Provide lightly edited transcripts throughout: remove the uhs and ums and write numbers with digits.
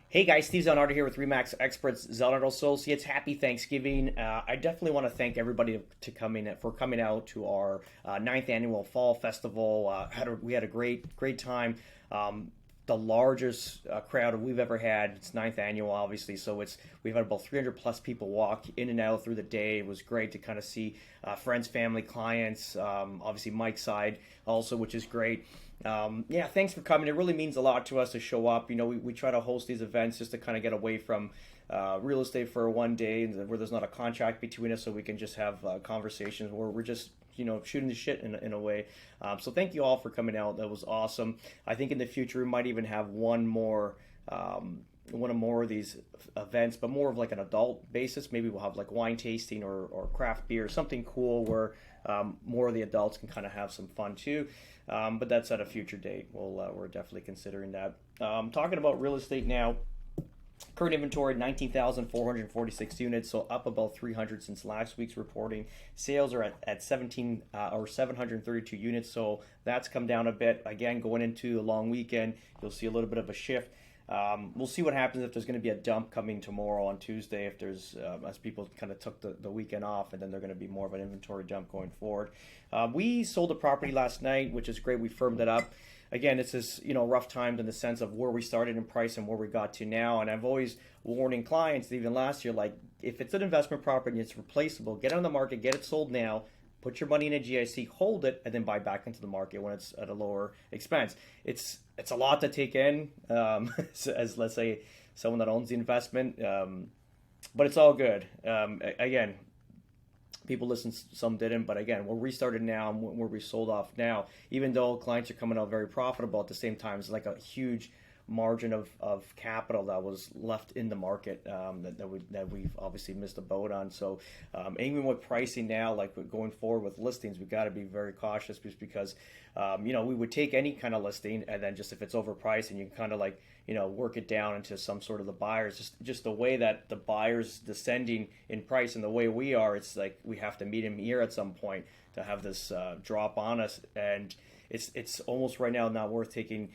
Hey guys, Steve Zanardo here with Remax Experts, Zanardo Associates. Happy Thanksgiving! I definitely want to thank everybody for coming out to our ninth annual Fall Festival. We had a great time. The largest crowd we've ever had. It's ninth annual, obviously, so we've had about 300 plus people walk in and out through the day. It was great to kind of see friends, family, clients. Obviously, Mike's side also, which is great. Yeah, thanks for coming. It really means a lot to us to show up. We try to host these events just to kind of get away from real estate for one day where there's not a contract between us, so we can just have conversations where we're just shooting the shit in a way. So thank you all for coming out. That was awesome. I think in the future we might even have one or more of these events, but more of like an adult basis. Maybe we'll have like wine tasting or craft beer, something cool where more of the adults can kind of have some fun too. But that's at a future date. We're definitely considering that. Talking about real estate now. Current inventory 19,446 units, so up about 300 since last week's reporting. Sales are at 17 or 732 units, so that's come down a bit. Again, going into a long weekend, you'll see a little bit of a shift. We'll see what happens if there's going to be a dump coming tomorrow on Tuesday, if there's as people kind of took the weekend off, and then they're going to be more of an inventory dump going forward. We sold a property last night, which is great. We firmed it up. Again, it's this rough times in the sense of where we started in price and where we got to now. And I've always warning clients, even last year, like if it's an investment property and it's replaceable, get on the market, get it sold now. Put your money in a GIC, hold it, and then buy back into the market when it's at a lower expense. It's a lot to take in, as let's say someone that owns the investment, but it's all good. Again, people listened, some didn't, but again, we're restarted now and we're we sold off now. Even though clients are coming out very profitable, at the same time, it's like a huge margin of capital that was left in the market that we've obviously missed a boat on. So even with pricing now, like going forward with listings, we've got to be very cautious just because we would take any kind of listing, and then just if it's overpriced and you can kind of like work it down into some sort of the buyers, just the way that the buyers descending in price and the way we are, it's like we have to meet him here at some point to have this drop on us. And it's almost right now not worth taking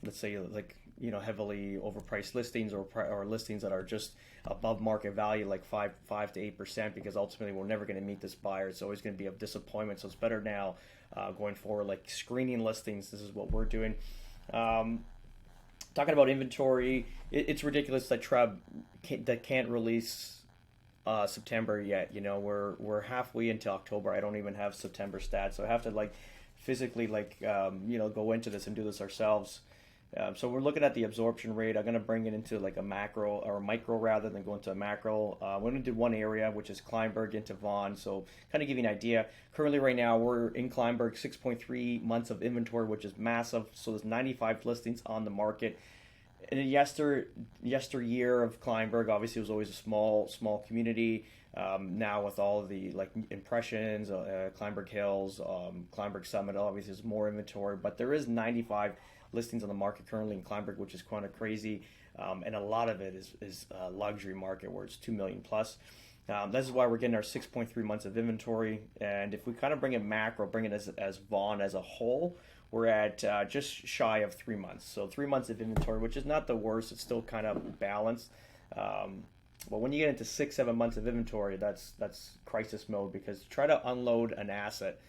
let's say like heavily overpriced listings or listings that are just above market value, like 5 to 8%, because ultimately we're never going to meet this buyer. It's always going to be a disappointment. So it's better now going forward, like screening listings. This is what we're doing. Talking about inventory, it's ridiculous that Treb can't release September yet. We're halfway into October. I don't even have September stats, so I have to like physically go into this and do this ourselves. So we're looking at the absorption rate. I'm going to bring it into like a macro or a micro rather than go into a macro. We're going to do one area, which is Kleinberg into Vaughan. So kind of give you an idea. Currently right now we're in Kleinberg, 6.3 months of inventory, which is massive. So there's 95 listings on the market. In the yesteryear of Kleinberg, obviously it was always a small community. Now with all of the like impressions, Kleinberg Hills, Kleinberg Summit, obviously there's more inventory, but there is 95 listings on the market currently in Kleinberg, which is kind of crazy, and a lot of it is luxury market where it's 2 million plus. This is why we're getting our 6.3 months of inventory, and if we kind of bring it macro, bring it as Vaughan as a whole, we're at just shy of 3 months. So 3 months of inventory, which is not the worst. It's still kind of balanced. But when you get into 6-7 months of inventory, that's crisis mode, because to try to unload an asset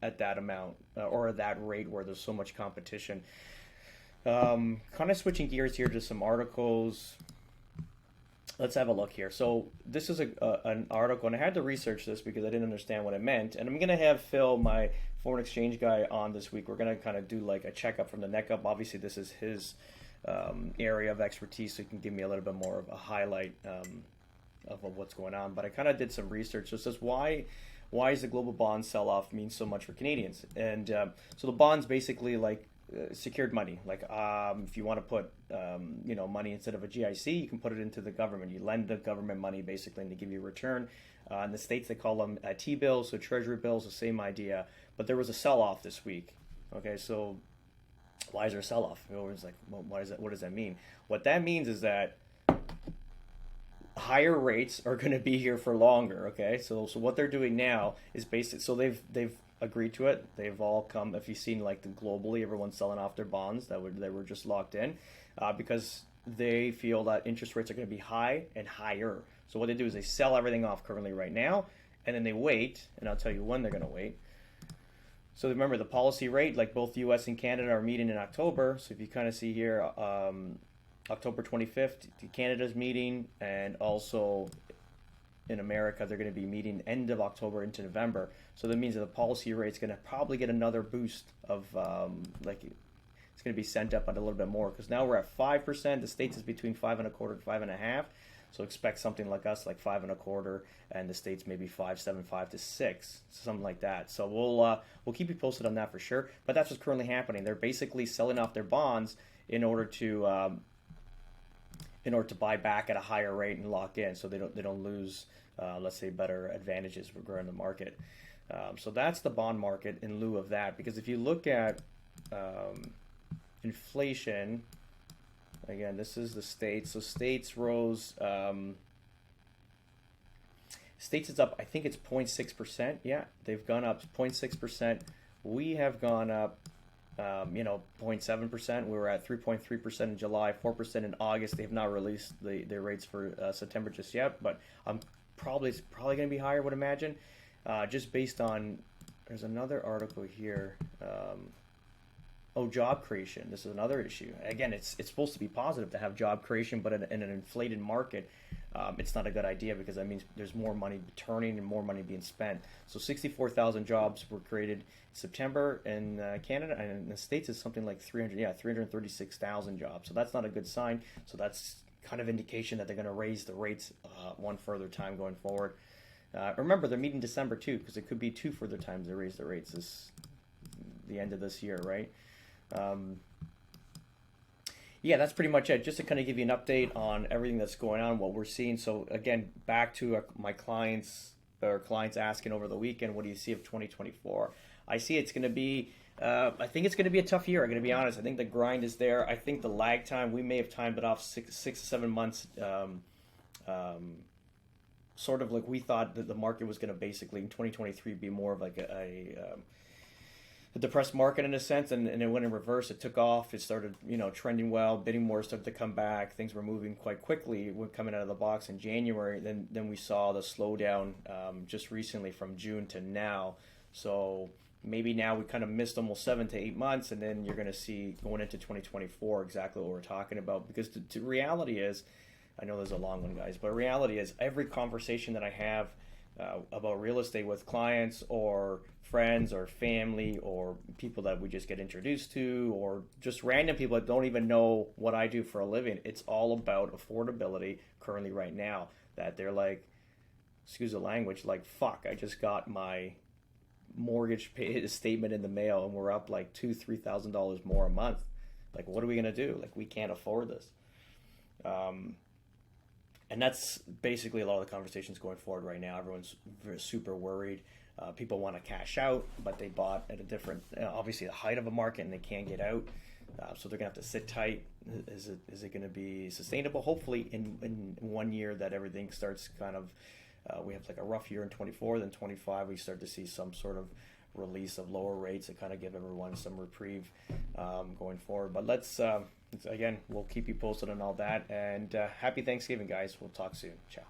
at that amount or at that rate where there's so much competition. Kind of switching gears here to some articles. Let's have a look here. So this is an article, and I had to research this because I didn't understand what it meant. And I'm going to have Phil, my foreign exchange guy, on this week. We're going to kind of do like a checkup from the neck up. Obviously, this is his area of expertise, so he can give me a little bit more of a highlight of what's going on. But I kind of did some research. So it says, why is the global bond sell-off mean so much for Canadians? And so the bonds basically like secured money. Like if you want to put money instead of a GIC, you can put it into the government. You lend the government money basically, and they give you a return. In the States, they call them T-bills, so treasury bills, the same idea. But there was a sell-off this week. Okay, so why is there a sell-off? Everyone's like, well, what does that mean? What that means is that higher rates are going to be here for longer. Okay, so what they're doing now is basic. So they've agreed to it. They've all come. If you've seen like globally, everyone's selling off their bonds that were just locked in. because they feel that interest rates are going to be high and higher. So what they do is they sell everything off currently right now, and then they wait, and I'll tell you when they're going to wait. So remember, the policy rate, like both the U.S. and Canada, are meeting in October. So if you kind of see here, October 25th, Canada's meeting, and also in America, they're going to be meeting end of October into November. So that means that the policy rate's going to probably get another boost of it's going to be sent up a little bit more, because now we're at 5%. The States is between 5.25 and 5.5. So expect something like us, like 5.25, and the States maybe 5.75 to 6, something like that. So we'll keep you posted on that for sure. But that's what's currently happening. They're basically selling off their bonds in order to buy back at a higher rate and lock in, so they don't lose, let's say, better advantages regarding the market. So that's the bond market in lieu of that. Because if you look at inflation, again, this is the States. So States rose. States is up. I think it's 0.6%. Yeah, they've gone up 0.6%. We have gone up 0.7%. We were at 3.3% in July, 4% in August. They have not released their rates for September just yet, but it's probably going to be higher, I would imagine, just based on. There's another article here. Job creation. This is another issue. Again, it's supposed to be positive to have job creation, but in an inflated market, it's not a good idea, because that means there's more money turning and more money being spent. So 64,000 jobs were created in September in Canada, and in the States is something like 336,000 jobs. So that's not a good sign. So that's kind of indication that they're going to raise the rates one further time going forward. Remember, they're meeting December too, because it could be 2 further times they raise the rates the end of this year, right? Yeah, that's pretty much it. Just to kind of give you an update on everything that's going on, what we're seeing. So again, back to my clients asking over the weekend, what do you see of 2024? I see it's going to be, I think it's going to be a tough year. I'm going to be honest. I think the grind is there. I think the lag time, we may have timed it off 6 to 7 months. Sort of like we thought that the market was going to basically in 2023 be more of like a depressed market in a sense, and it went in reverse. It took off. It started, trending well. Bidding wars started to come back. Things were moving quite quickly. When coming out of the box in January, then we saw the slowdown just recently from June to now. So maybe now we kind of missed almost 7 to 8 months, and then you're going to see going into 2024 exactly what we're talking about. Because the reality is, I know there's a long one, guys, but reality is every conversation that I have about real estate with clients or friends or family or people that we just get introduced to, or just random people that don't even know what I do for a living, it's all about affordability currently right now. That they're like, excuse the language, like, fuck, I just got my mortgage statement in the mail and we're up like $2,000-3,000 more a month. Like, what are we gonna do? Like, we can't afford this. And that's basically a lot of the conversations going forward right now. Everyone's super worried. People want to cash out, but they bought at a different, obviously the height of a market, and they can't get out. So they're going to have to sit tight. Is it going to be sustainable? Hopefully in 1 year that everything starts kind of, we have like a rough year in 24, then 25 we start to see some sort of release of lower rates to kind of give everyone some reprieve going forward. But let's, again, we'll keep you posted on all that. And happy Thanksgiving, guys. We'll talk soon. Ciao.